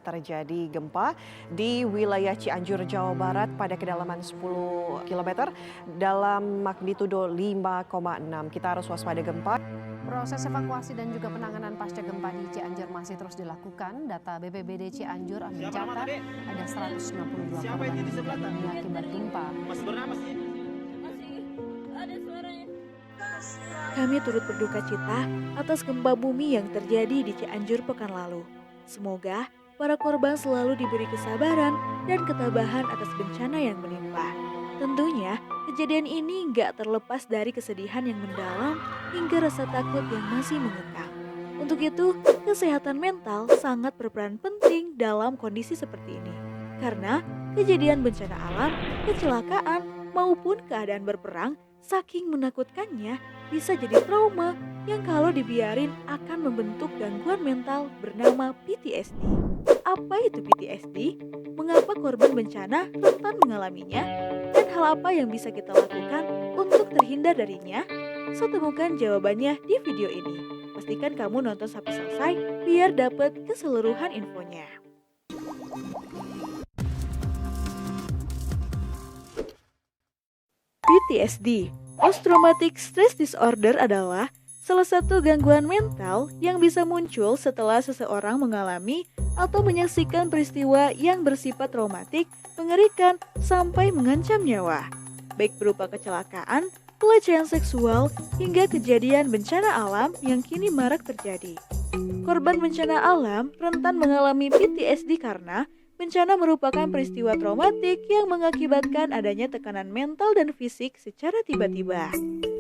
Terjadi gempa di wilayah Cianjur, Jawa Barat pada kedalaman 10 km dalam magnitudo 5,6. Kita harus waspada gempa. Proses evakuasi dan juga penanganan pasca gempa di Cianjur masih terus dilakukan. Data BPBD Cianjur mencatat ada 162 korban meninggal dunia akibat gempa. Kami turut berduka cita atas gempa bumi yang terjadi di Cianjur pekan lalu. Semoga para korban selalu diberi kesabaran dan ketabahan atas bencana yang menimpa. Tentunya, kejadian ini nggak terlepas dari kesedihan yang mendalam hingga rasa takut yang masih mengekang. Untuk itu, kesehatan mental sangat berperan penting dalam kondisi seperti ini. Karena kejadian bencana alam, kecelakaan, maupun keadaan berperang, saking menakutkannya bisa jadi trauma yang kalau dibiarin akan membentuk gangguan mental bernama PTSD. Apa itu PTSD? Mengapa korban bencana rentan mengalaminya? Dan hal apa yang bisa kita lakukan untuk terhindar darinya? So, temukan jawabannya di video ini. Pastikan kamu nonton sampai selesai biar dapat keseluruhan infonya. PTSD, Post Traumatic Stress Disorder adalah salah satu gangguan mental yang bisa muncul setelah seseorang mengalami atau menyaksikan peristiwa yang bersifat traumatik, mengerikan, sampai mengancam nyawa. Baik berupa kecelakaan, pelecehan seksual, hingga kejadian bencana alam yang kini marak terjadi. Korban bencana alam rentan mengalami PTSD karena bencana merupakan peristiwa traumatik yang mengakibatkan adanya tekanan mental dan fisik secara tiba-tiba.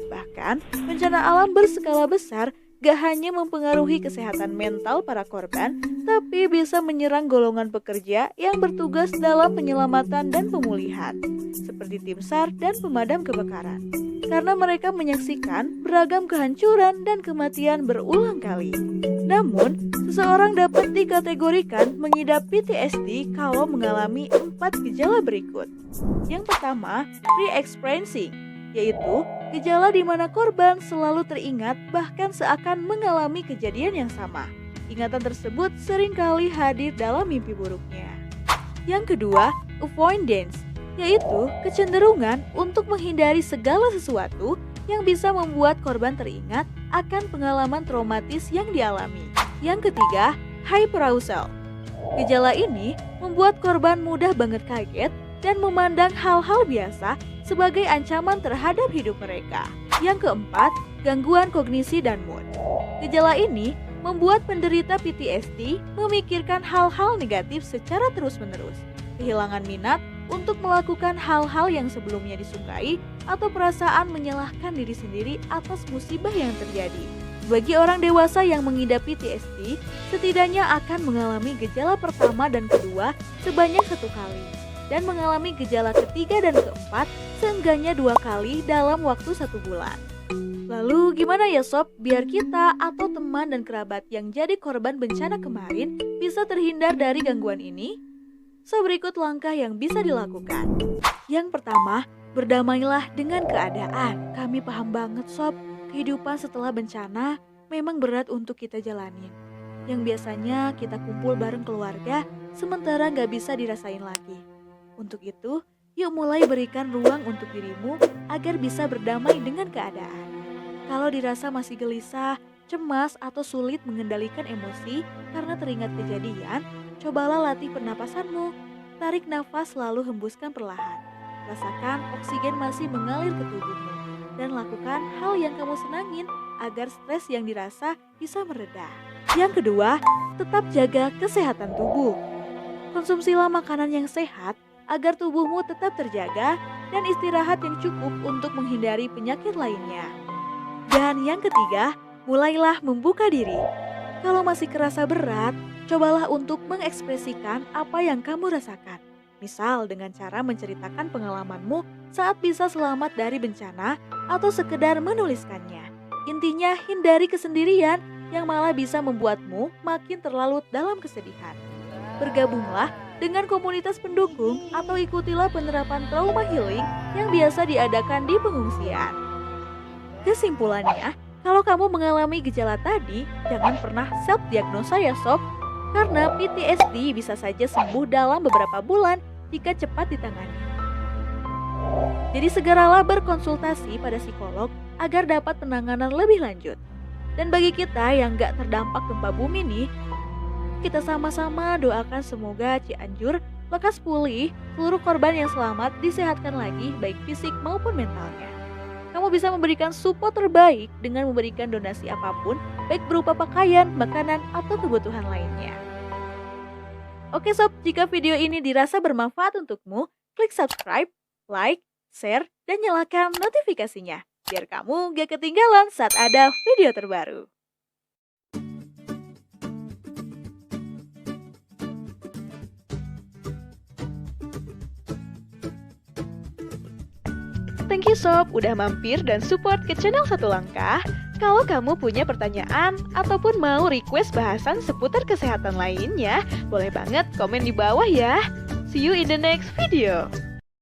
Bahkan, bencana alam berskala besar gak hanya mempengaruhi kesehatan mental para korban, tapi bisa menyerang golongan pekerja yang bertugas dalam penyelamatan dan pemulihan, seperti tim SAR dan pemadam kebakaran. Karena mereka menyaksikan beragam kehancuran dan kematian berulang kali. Namun, seseorang dapat dikategorikan mengidap PTSD kalau mengalami 4 gejala berikut. Yang pertama, re-experiencing, yaitu gejala di mana korban selalu teringat bahkan seakan mengalami kejadian yang sama. Ingatan tersebut seringkali hadir dalam mimpi buruknya. Yang kedua, avoidance, yaitu kecenderungan untuk menghindari segala sesuatu yang bisa membuat korban teringat akan pengalaman traumatis yang dialami. Yang ketiga, hyperarousal. Gejala ini membuat korban mudah banget kaget dan memandang hal-hal biasa sebagai ancaman terhadap hidup mereka. Yang keempat, gangguan kognisi dan mood. Gejala ini membuat penderita PTSD memikirkan hal-hal negatif secara terus-menerus, kehilangan minat untuk melakukan hal-hal yang sebelumnya disukai, atau perasaan menyalahkan diri sendiri atas musibah yang terjadi. Bagi orang dewasa yang mengidap PTSD, setidaknya akan mengalami gejala pertama dan kedua sebanyak 1 kali, dan mengalami gejala ketiga dan keempat seenggaknya 2 kali dalam waktu 1 bulan. Lalu gimana ya sob, biar kita atau teman dan kerabat yang jadi korban bencana kemarin bisa terhindar dari gangguan ini? So, berikut langkah yang bisa dilakukan. Yang pertama, berdamailah dengan keadaan. Kami paham banget sob, kehidupan setelah bencana memang berat untuk kita jalanin. Yang biasanya kita kumpul bareng keluarga, sementara gak bisa dirasain lagi. Untuk itu, yuk mulai berikan ruang untuk dirimu agar bisa berdamai dengan keadaan. Kalau dirasa masih gelisah, cemas, atau sulit mengendalikan emosi karena teringat kejadian, cobalah latih pernapasanmu. Tarik nafas lalu hembuskan perlahan. Rasakan oksigen masih mengalir ke tubuhmu. Dan lakukan hal yang kamu senangin agar stres yang dirasa bisa mereda. Yang kedua, tetap jaga kesehatan tubuh. Konsumsilah makanan yang sehat agar tubuhmu tetap terjaga dan istirahat yang cukup untuk menghindari penyakit lainnya. Dan yang ketiga, mulailah membuka diri. Kalau masih kerasa berat, cobalah untuk mengekspresikan apa yang kamu rasakan. Misal dengan cara menceritakan pengalamanmu saat bisa selamat dari bencana atau sekedar menuliskannya. Intinya hindari kesendirian yang malah bisa membuatmu makin terlarut dalam kesedihan. Bergabunglah dengan komunitas pendukung atau ikutilah penerapan trauma healing yang biasa diadakan di pengungsian. Kesimpulannya, kalau kamu mengalami gejala tadi, jangan pernah self-diagnosa ya sob. karena PTSD bisa saja sembuh dalam beberapa bulan jika cepat ditangani. Jadi segeralah berkonsultasi pada psikolog agar dapat penanganan lebih lanjut. Dan bagi kita yang gak terdampak gempa bumi nih, kita sama-sama doakan semoga Cianjur lekas pulih, seluruh korban yang selamat disehatkan lagi baik fisik maupun mentalnya. Kamu bisa memberikan support terbaik dengan memberikan donasi apapun, baik berupa pakaian, makanan, atau kebutuhan lainnya. Oke sob, jika video ini dirasa bermanfaat untukmu, klik subscribe, like, share, dan nyalakan notifikasinya, biar kamu gak ketinggalan saat ada video terbaru. Thank you sob udah mampir dan support ke channel Satu Langkah. Kalau kamu punya pertanyaan ataupun mau request bahasan seputar kesehatan lainnya, boleh banget komen di bawah ya. See you in the next video.